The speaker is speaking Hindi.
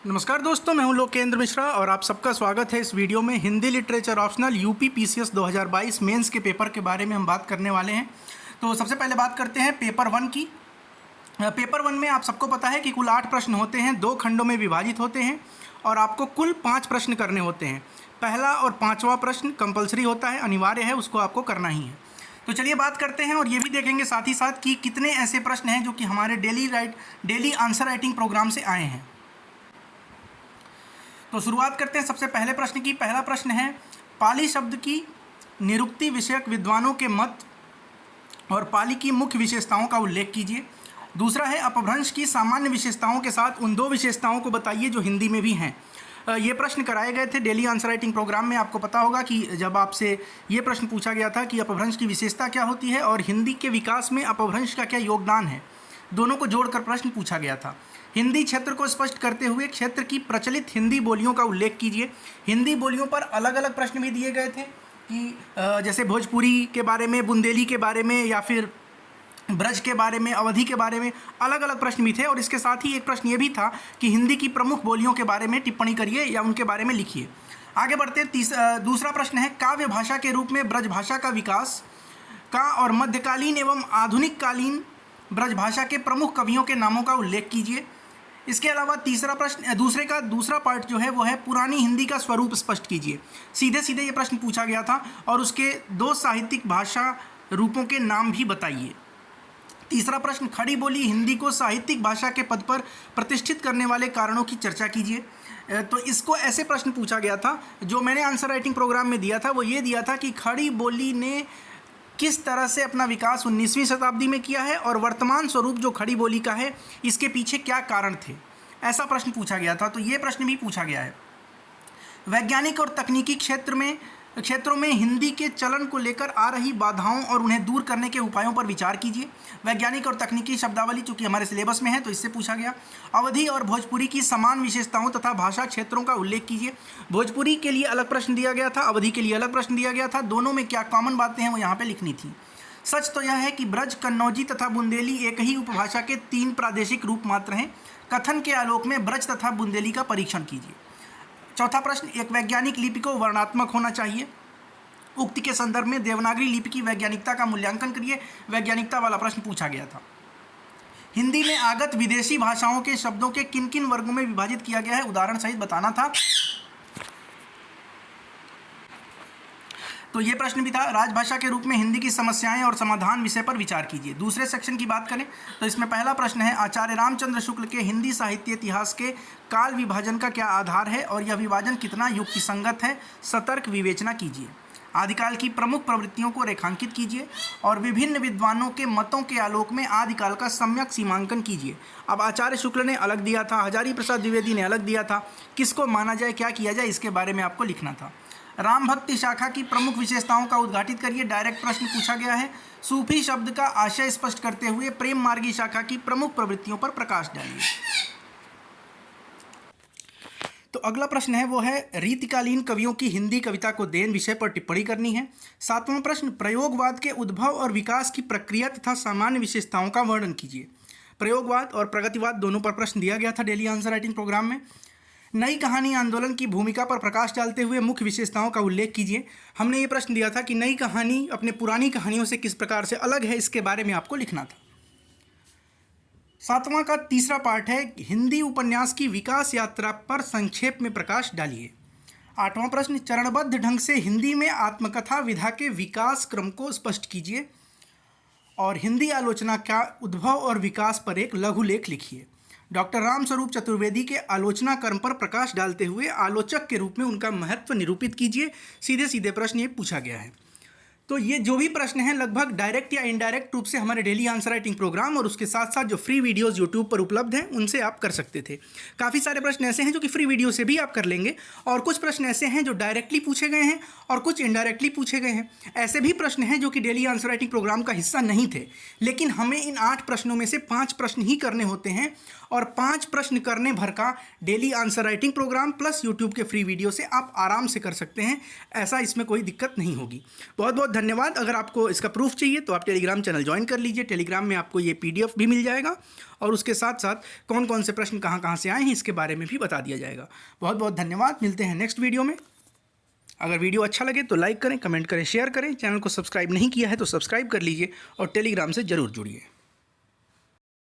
नमस्कार दोस्तों, मैं हूं लोकेंद्र मिश्रा और आप सबका स्वागत है इस वीडियो में। Hindi literature optional UP PCS 2022 mains के पेपर के बारे में हम बात करने वाले हैं। तो सबसे पहले बात करते हैं पेपर 1 की। पेपर 1 में आप सबको पता है कि कुल 8 प्रश्न होते हैं, 2 खंडों में विभाजित होते हैं और आपको कुल 5 प्रश्न करने होते हैं। पहला और 5वां प्रश्न कंपलसरी होता है, अनिवार्य है, उसको आपको करना ही है। तो चलिए बात करते हैं और ये भी देखेंगे साथ ही साथ कि कितने ऐसे प्रश्न हैं जो कि हमारे डेली आंसर राइटिंग प्रोग्राम से आए हैं। तो शुरुआत करते हैं सबसे पहले प्रश्न की। पहला प्रश्न है, पाली शब्द की निरुक्ति विषयक विद्वानों के मत और पाली की मुख्य विशेषताओं का उल्लेख कीजिए। दूसरा है, अपभ्रंश की सामान्य विशेषताओं के साथ उन 2 विशेषताओं को बताइए जो हिंदी में भी हैं। ये प्रश्न कराए गए थे डेली आंसर राइटिंग प्रोग्राम में। आपको पता होगा कि जब आपसे ये प्रश्न पूछा गया था कि अपभ्रंश की विशेषता क्या होती है और हिंदी के विकास में अपभ्रंश का क्या योगदान है, दोनों को जोड़कर प्रश्न पूछा गया था। हिंदी क्षेत्र को स्पष्ट करते हुए क्षेत्र की प्रचलित हिंदी बोलियों का उल्लेख कीजिए। हिंदी बोलियों पर अलग अलग प्रश्न भी दिए गए थे कि जैसे भोजपुरी के बारे में, बुंदेली के बारे में, या फिर ब्रज के बारे में, अवधी के बारे में अलग अलग प्रश्न भी थे। और इसके साथ ही एक प्रश्न ये भी था कि हिंदी की प्रमुख बोलियों के बारे में टिप्पणी करिए या उनके बारे में लिखिए। आगे बढ़ते हैं। दूसरा प्रश्न है, काव्य भाषा के रूप में ब्रज भाषा का विकास का और मध्यकालीन एवं आधुनिक कालीन ब्रज भाषा के प्रमुख कवियों के नामों का उल्लेख कीजिए। इसके अलावा तीसरा प्रश्न, दूसरा पार्ट जो है वो है, पुरानी हिंदी का स्वरूप स्पष्ट कीजिए। सीधे सीधे ये प्रश्न पूछा गया था और उसके 2 साहित्यिक भाषा रूपों के नाम भी बताइए। तीसरा प्रश्न, खड़ी बोली हिंदी को साहित्यिक भाषा के पद पर प्रतिष्ठित करने वाले कारणों की चर्चा कीजिए। तो इसको ऐसे प्रश्न पूछा गया था, जो मैंने आंसर राइटिंग प्रोग्राम में दिया था वो ये दिया था कि खड़ी बोली ने किस तरह से अपना विकास 19वीं शताब्दी में किया है और वर्तमान स्वरूप जो खड़ी बोली का है इसके पीछे क्या कारण थे, ऐसा प्रश्न पूछा गया था। तो ये प्रश्न भी पूछा गया है। वैज्ञानिक और तकनीकी क्षेत्रों में हिंदी के चलन को लेकर आ रही बाधाओं और उन्हें दूर करने के उपायों पर विचार कीजिए। वैज्ञानिक और तकनीकी शब्दावली चूंकि हमारे सिलेबस में है तो इससे पूछा गया। अवधी और भोजपुरी की समान विशेषताओं तथा भाषा क्षेत्रों का उल्लेख कीजिए। भोजपुरी के लिए अलग प्रश्न दिया गया था, अवधी के लिए अलग प्रश्न दिया गया था। दोनों में क्या कॉमन बातें हैं वो यहाँ पर लिखनी थी। सच तो यह है कि ब्रज, कन्नौजी तथा बुंदेली एक ही उपभाषा के 3 प्रादेशिक रूप मात्र हैं। कथन के आलोक में ब्रज तथा बुंदेली का परीक्षण कीजिए। चौथा प्रश्न, एक वैज्ञानिक लिपि को वर्णात्मक होना चाहिए। उक्ति के संदर्भ में देवनागरी लिपि की वैज्ञानिकता का मूल्यांकन करिए। वैज्ञानिकता वाला प्रश्न पूछा गया था। हिंदी में आगत विदेशी भाषाओं के शब्दों के किन किन वर्गों में विभाजित किया गया है, उदाहरण सहित बताना था। तो ये प्रश्न भी था। राजभाषा के रूप में हिंदी की समस्याएं और समाधान विषय पर विचार कीजिए। दूसरे सेक्शन की बात करें तो इसमें पहला प्रश्न है, आचार्य रामचंद्र शुक्ल के हिंदी साहित्य इतिहास के काल विभाजन का क्या आधार है और यह विभाजन कितना युक्तिसंगत है, सतर्क विवेचना कीजिए। आदिकाल की प्रमुख प्रवृत्तियों को रेखांकित कीजिए और विभिन्न विद्वानों के मतों के आलोक में आदिकाल का सम्यक सीमांकन कीजिए। अब आचार्य शुक्ल ने अलग दिया था, हजारी प्रसाद द्विवेदी ने अलग दिया था, किसको माना जाए, क्या किया जाए, इसके बारे में आपको लिखना था। राम भक्ति शाखा की प्रमुख विशेषताओं का उद्घाटित करिए। डायरेक्ट प्रश्न पूछा गया है। सूफी शब्द का आशय स्पष्ट करते हुए प्रेम मार्गी शाखा की प्रमुख प्रवृत्तियों पर प्रकाश डालिए। तो अगला प्रश्न है वो है, रीतिकालीन कवियों की हिंदी कविता को देन विषय पर टिप्पणी करनी है। 7वां प्रश्न, प्रयोगवाद के उद्भव और विकास की प्रक्रिया तथा सामान्य विशेषताओं का वर्णन कीजिए। प्रयोगवाद और प्रगतिवाद दोनों पर प्रश्न दिया गया था डेली आंसर राइटिंग प्रोग्राम में। नई कहानी आंदोलन की भूमिका पर प्रकाश डालते हुए मुख्य विशेषताओं का उल्लेख कीजिए। हमने ये प्रश्न दिया था कि नई कहानी अपने पुरानी कहानियों से किस प्रकार से अलग है, इसके बारे में आपको लिखना था। 7वां का तीसरा पार्ट है, हिंदी उपन्यास की विकास यात्रा पर संक्षेप में प्रकाश डालिए। 8वां प्रश्न, चरणबद्ध ढंग से हिंदी में आत्मकथा विधा के विकास क्रम को स्पष्ट कीजिए और हिंदी आलोचना का उद्भव और विकास पर एक लघु लेख लिखिए। डॉक्टर रामस्वरूप चतुर्वेदी के आलोचना कर्म पर प्रकाश डालते हुए आलोचक के रूप में उनका महत्व निरूपित कीजिए। सीधे सीधे प्रश्न ये पूछा गया है। तो ये जो भी प्रश्न हैं लगभग डायरेक्ट या इनडायरेक्ट रूप से हमारे डेली आंसर राइटिंग प्रोग्राम और उसके साथ साथ जो फ्री वीडियोस यूट्यूब पर उपलब्ध हैं उनसे आप कर सकते थे। काफ़ी सारे प्रश्न ऐसे हैं जो कि फ्री वीडियो से भी आप कर लेंगे और कुछ प्रश्न ऐसे हैं जो डायरेक्टली पूछे गए हैं और कुछ इनडायरेक्टली पूछे गए हैं। ऐसे भी प्रश्न हैं जो कि डेली आंसर राइटिंग प्रोग्राम का हिस्सा नहीं थे, लेकिन हमें इन 8 प्रश्नों में से 5 प्रश्न ही करने होते हैं और 5 प्रश्न करने भर का daily answer writing program plus YouTube के फ्री वीडियो से आप आराम से कर सकते हैं। ऐसा इसमें कोई दिक्कत नहीं होगी। बहुत बहुत धन्यवाद। अगर आपको इसका प्रूफ चाहिए तो आप टेलीग्राम चैनल ज्वाइन कर लीजिए। टेलीग्राम में आपको ये PDF भी मिल जाएगा और उसके साथ साथ कौन कौन से प्रश्न कहाँ कहाँ से आए हैं इसके बारे में भी बता दिया जाएगा। बहुत बहुत धन्यवाद। मिलते हैं नेक्स्ट वीडियो में। अगर वीडियो अच्छा लगे तो लाइक करें, कमेंट करें, शेयर करें। चैनल को सब्सक्राइब नहीं किया है तो सब्सक्राइब कर लीजिए और टेलीग्राम से ज़रूर जुड़िए।